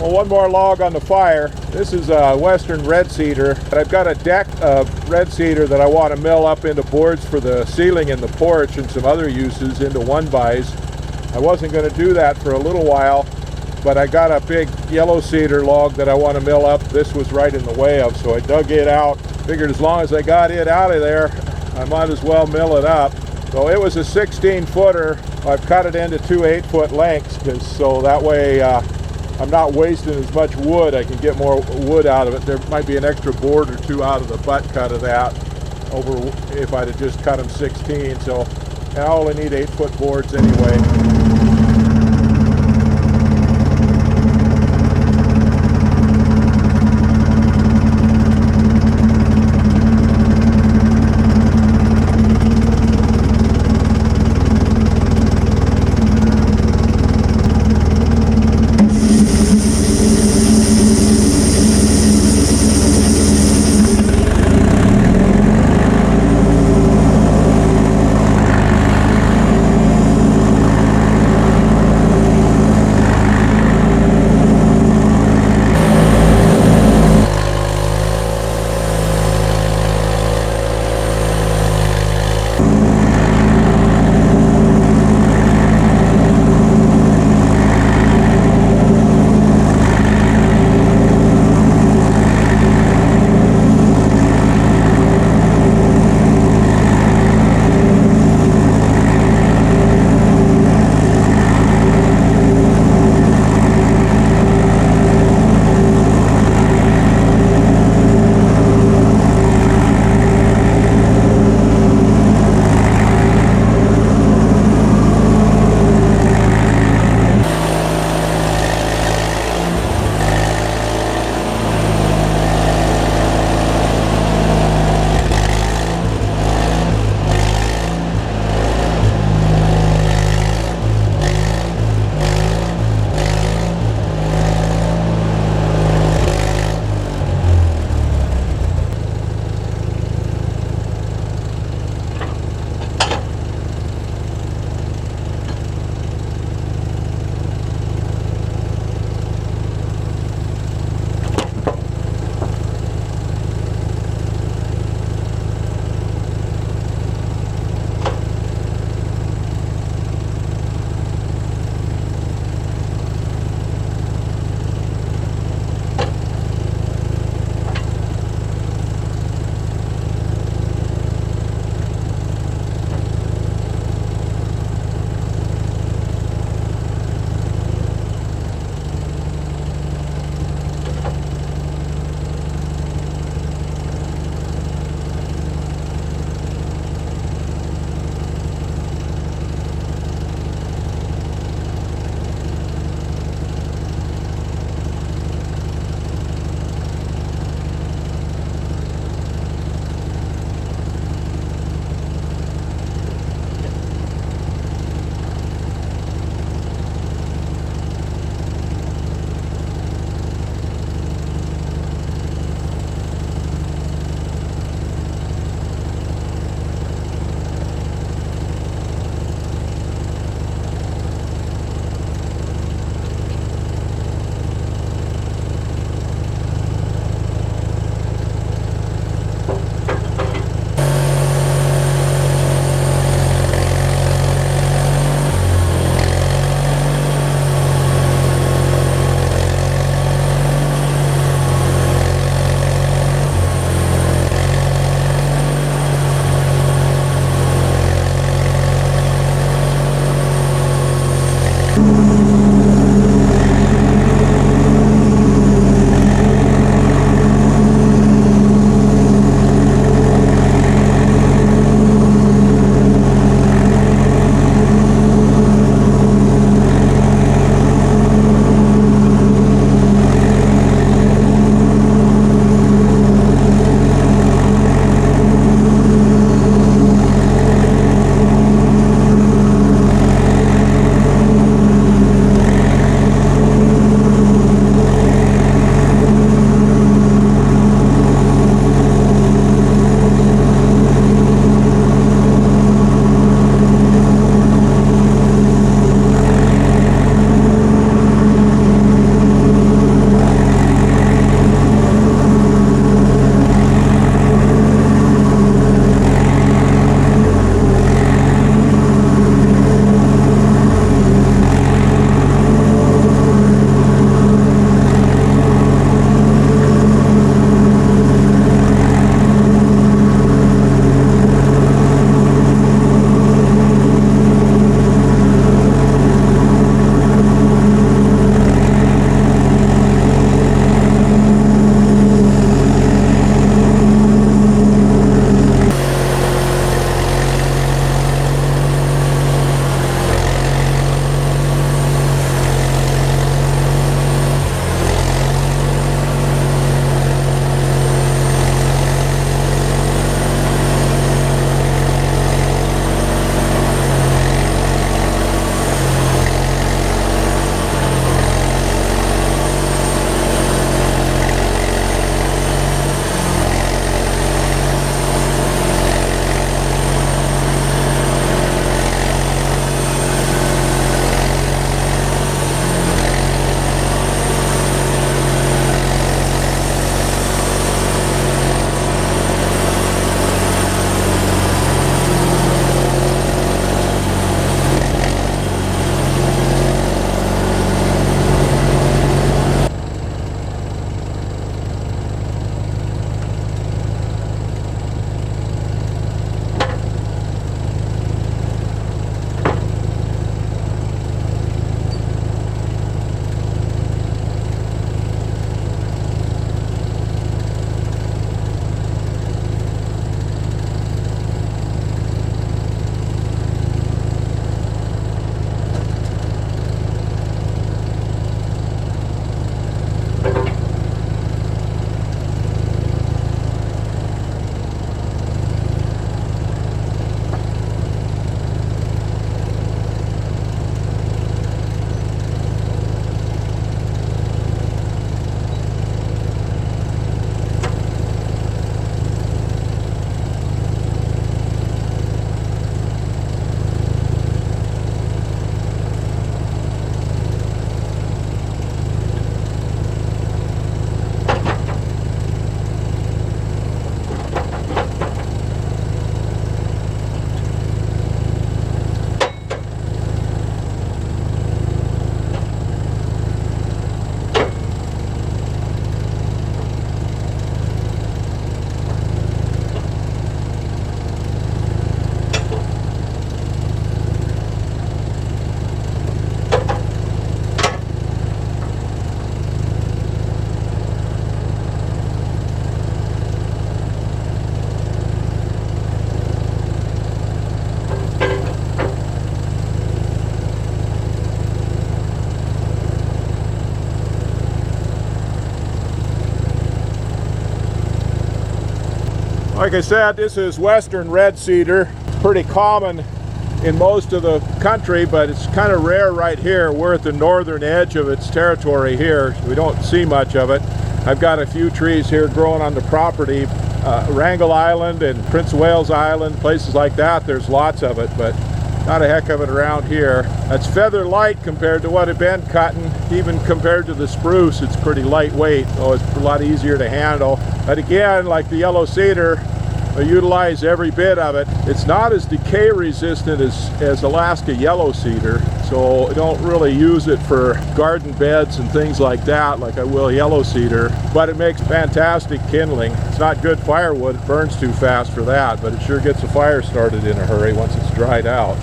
Well, one more log on the fire. This is a western red cedar. I've got a deck of red cedar that I want to mill up into boards for the ceiling in the porch and some other uses into 1-bys. I wasn't going to do that for a little while, but I got a big yellow cedar log that I want to mill up. This was right in the way of, so I dug it out. Figured as long as I got it out of there, I might as well mill it up. So it was a 16-footer. I've cut it into 2 8-foot lengths, so that way I'm not wasting as much wood. I can get more wood out of it. There might be an extra board or two out of the butt cut of that over if I'd have just cut them 16. So I only need 8-foot boards anyway. Like I said, this is western red cedar. It's pretty common in most of the country, but it's kind of rare right here. We're at the northern edge of its territory here. We don't see much of it. I've got a few trees here growing on the property. Wrangell Island and Prince of Wales Island, places like that, there's lots of it, but not a heck of it around here. That's feather light compared to what I've been cutting. Even compared to the spruce, it's pretty lightweight, so it's a lot easier to handle. But again, like the yellow cedar, I utilize every bit of it. It's not as decay resistant as Alaska yellow cedar, so I don't really use it for garden beds and things like that like I will yellow cedar, but it makes fantastic kindling. It's not good firewood, it burns too fast for that, but it sure gets a fire started in a hurry once it's dried out.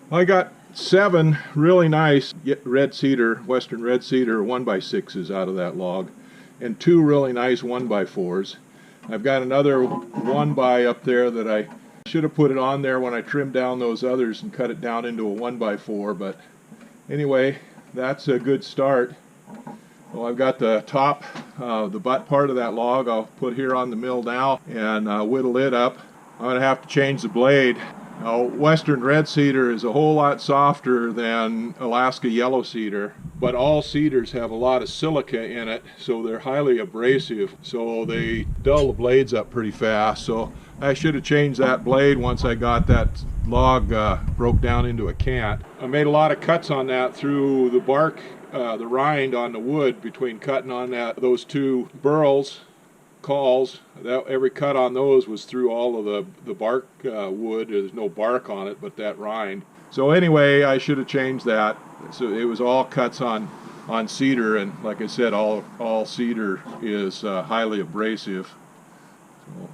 I got 7 really nice red cedar, western red cedar 1x6s out of that log, and 2 really nice 1x4s. I've got another 1x up there that I should have put it on there when I trimmed down those others and cut it down into a 1x4, but anyway, that's a good start. Well, I've got the top, the butt part of that log I'll put here on the mill now and whittle it up. I'm going to have to change the blade. Now, western red cedar is a whole lot softer than Alaska yellow cedar, but all cedars have a lot of silica in it, so they're highly abrasive, so they dull the blades up pretty fast. So I should have changed that blade once I got that log broke down into a cant. I made a lot of cuts on that through the bark, the rind on the wood between cutting on those 2 burls. Calls. Every cut on those was through all of the bark wood. There's no bark on it but that rind. So anyway, I should have changed that. So it was all cuts on cedar, and like I said, all cedar is highly abrasive. So